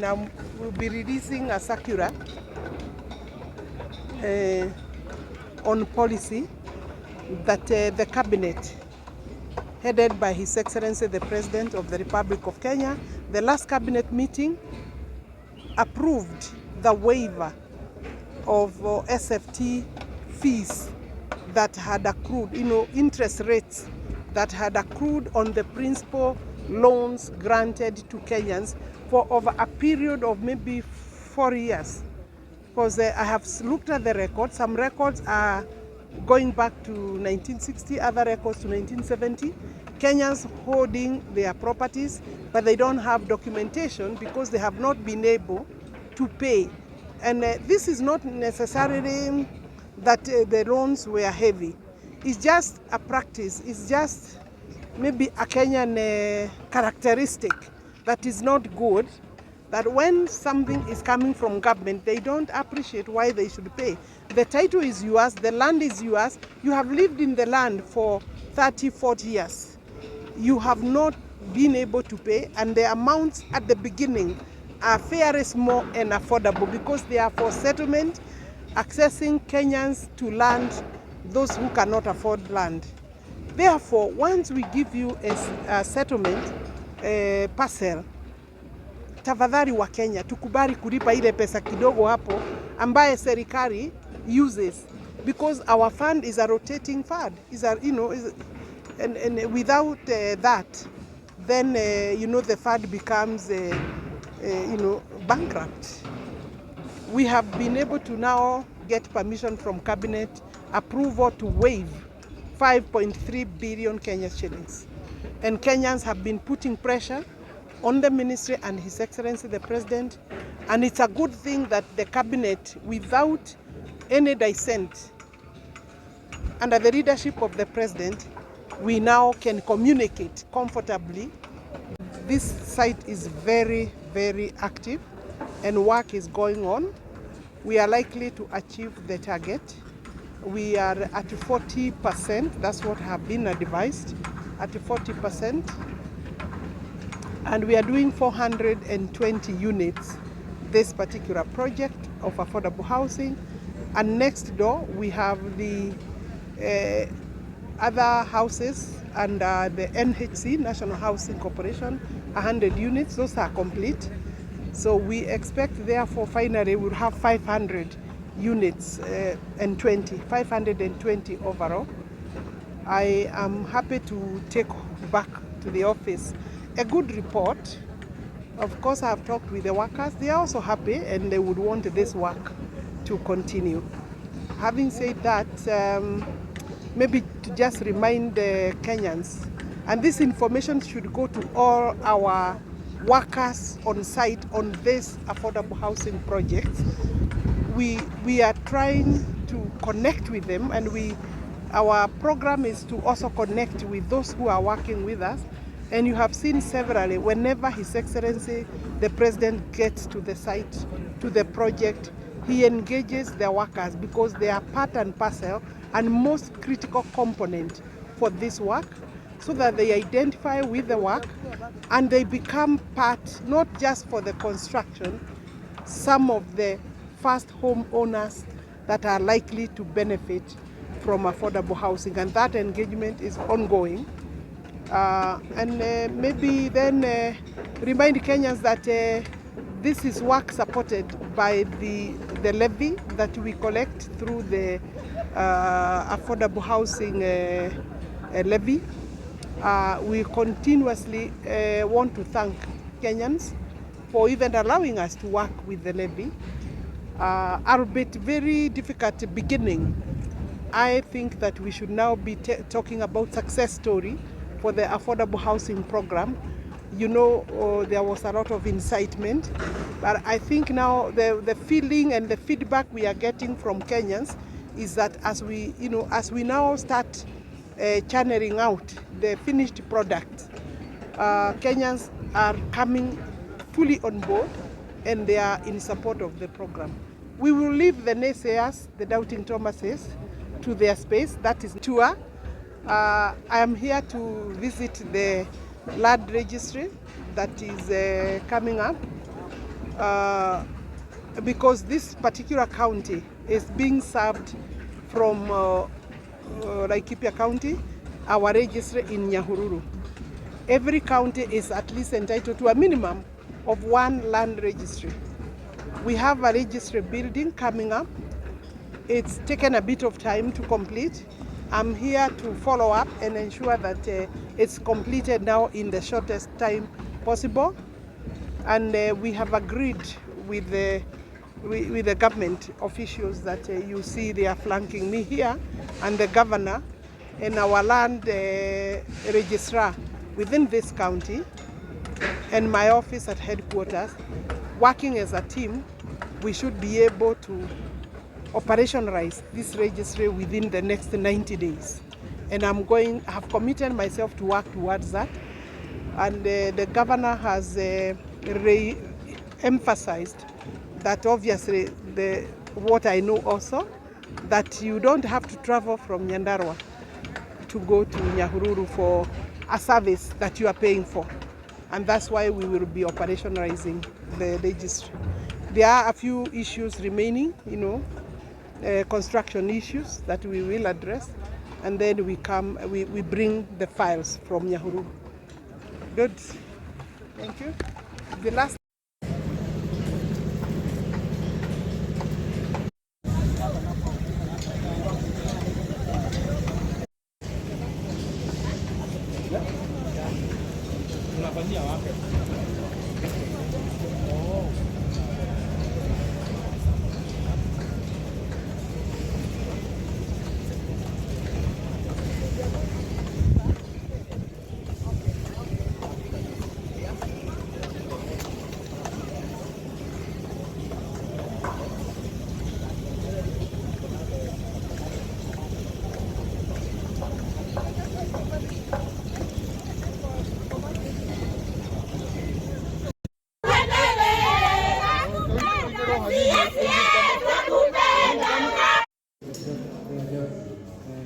and we'll be releasing a circular on policy that the cabinet, headed by His Excellency the President of the Republic of Kenya, the last cabinet meeting approved the waiver of SFT fees that had accrued, interest rates that had accrued on the principal loans granted to Kenyans for over a period of maybe 4 years. Because I have looked at the records. Some records are going back to 1960, other records to 1970. Kenyans holding their properties, but they don't have documentation because they have not been able to pay. And this is not necessarily that the loans were heavy. It's just a practice. It's just maybe a Kenyan characteristic that is not good, that when something is coming from government, they don't appreciate why they should pay. The title is yours, the land is yours, you have lived in the land for 30, 40 years. You have not been able to pay, and the amounts at the beginning are fairly small and affordable because they are for settlement, accessing Kenyans to land, those who cannot afford land. Therefore, once we give you a settlement parcel, tafadhali wa Kenya tukubali kulipa ile pesa kidogo hapo ambaye serikali uses, because our fund is a rotating fund. And without that, then the fund becomes bankrupt. We have been able to now get permission from cabinet approval to waive 5.3 billion Kenya shillings. And Kenyans have been putting pressure on the ministry and His Excellency the President. And it's a good thing that the cabinet, without any dissent, under the leadership of the President, we now can communicate comfortably. This site is very, very active and work is going on. We are likely to achieve the target. We are at 40%, that's what have been advised, at 40%. And we are doing 420 units, this particular project of affordable housing. And next door, we have the other houses under the NHC, National Housing Corporation, 100 units, those are complete. So we expect, therefore, finally we'll have 500 units and 520 overall. I am happy to take back to the office a good report. Of course, I have talked with the workers. They are also happy and they would want this work to continue. Having said that, maybe to just remind the Kenyans, and this information should go to all our workers on site on this affordable housing project. We are trying to connect with them, and our program is to also connect with those who are working with us. And you have seen severally, whenever His Excellency the President gets to the site, to the project, he engages the workers because they are part and parcel and most critical component for this work, so that they identify with the work and they become part, not just for the construction, some of the first home owners that are likely to benefit from affordable housing. And that engagement is ongoing. Maybe then remind Kenyans that this is work supported by the levy that we collect through the affordable housing levy. We continuously want to thank Kenyans for even allowing us to work with the levy. Albeit very difficult beginning, I think that we should now be talking about success story for the affordable housing program. There was a lot of incitement, but I think now the feeling and the feedback we are getting from Kenyans is that as we now start channeling out the finished product, Kenyans are coming fully on board and they are in support of the program. We will leave the naysayers, the doubting Thomases, to their space. That is tour. I am here to visit the land registry that is coming up. because this particular county is being served from Laikipia County, our registry in Nyahururu. Every county is at least entitled to a minimum of one land registry. We have a registry building coming up. It's taken a bit of time to complete. I'm here to follow up and ensure that it's completed now in the shortest time possible. And we have agreed with the government officials that you see they are flanking me here, and the governor and our land registrar within this county, and my office at headquarters, working as a team, we should be able to operationalize this registry within the next 90 days. And I have committed myself to work towards that. And the governor has emphasized that obviously what I know also, that you don't have to travel from Nyandarua to go to Nyahururu for a service that you are paying for. And that's why we will be operationalizing the registry. There are a few issues remaining, construction issues that we will address, and then we bring the files from Nyahururu. Good. Thank you. The last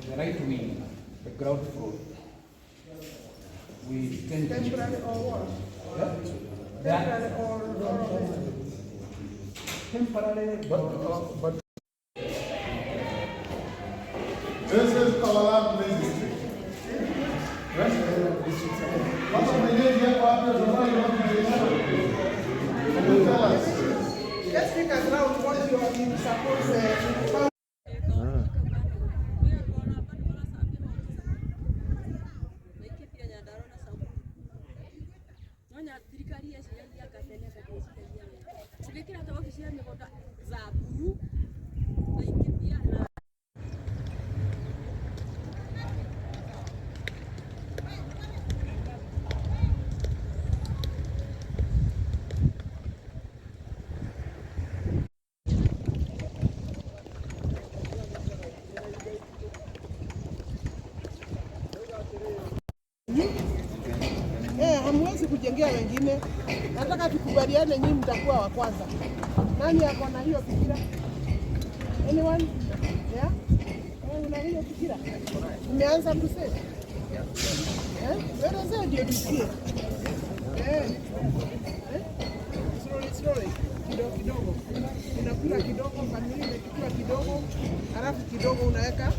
the right wing, the ground floor. We can temporary or what? that Temporary, but this is our land registry. What are the names here? Can you tell us? let's take a ground what you are supposed to hamwezi kujengea wengine. Nataka tukubaliane, nyinyi mtakuwa wa kwanza. Nani yako na hiyo fikira? Anyone? Yeah? Una hiyo fikira? Umeanza kusema? Wewe ndio tusikie. Slowly. Kidogo. Unakula kidogo, familia inachukua kidogo, halafu kidogo unaweka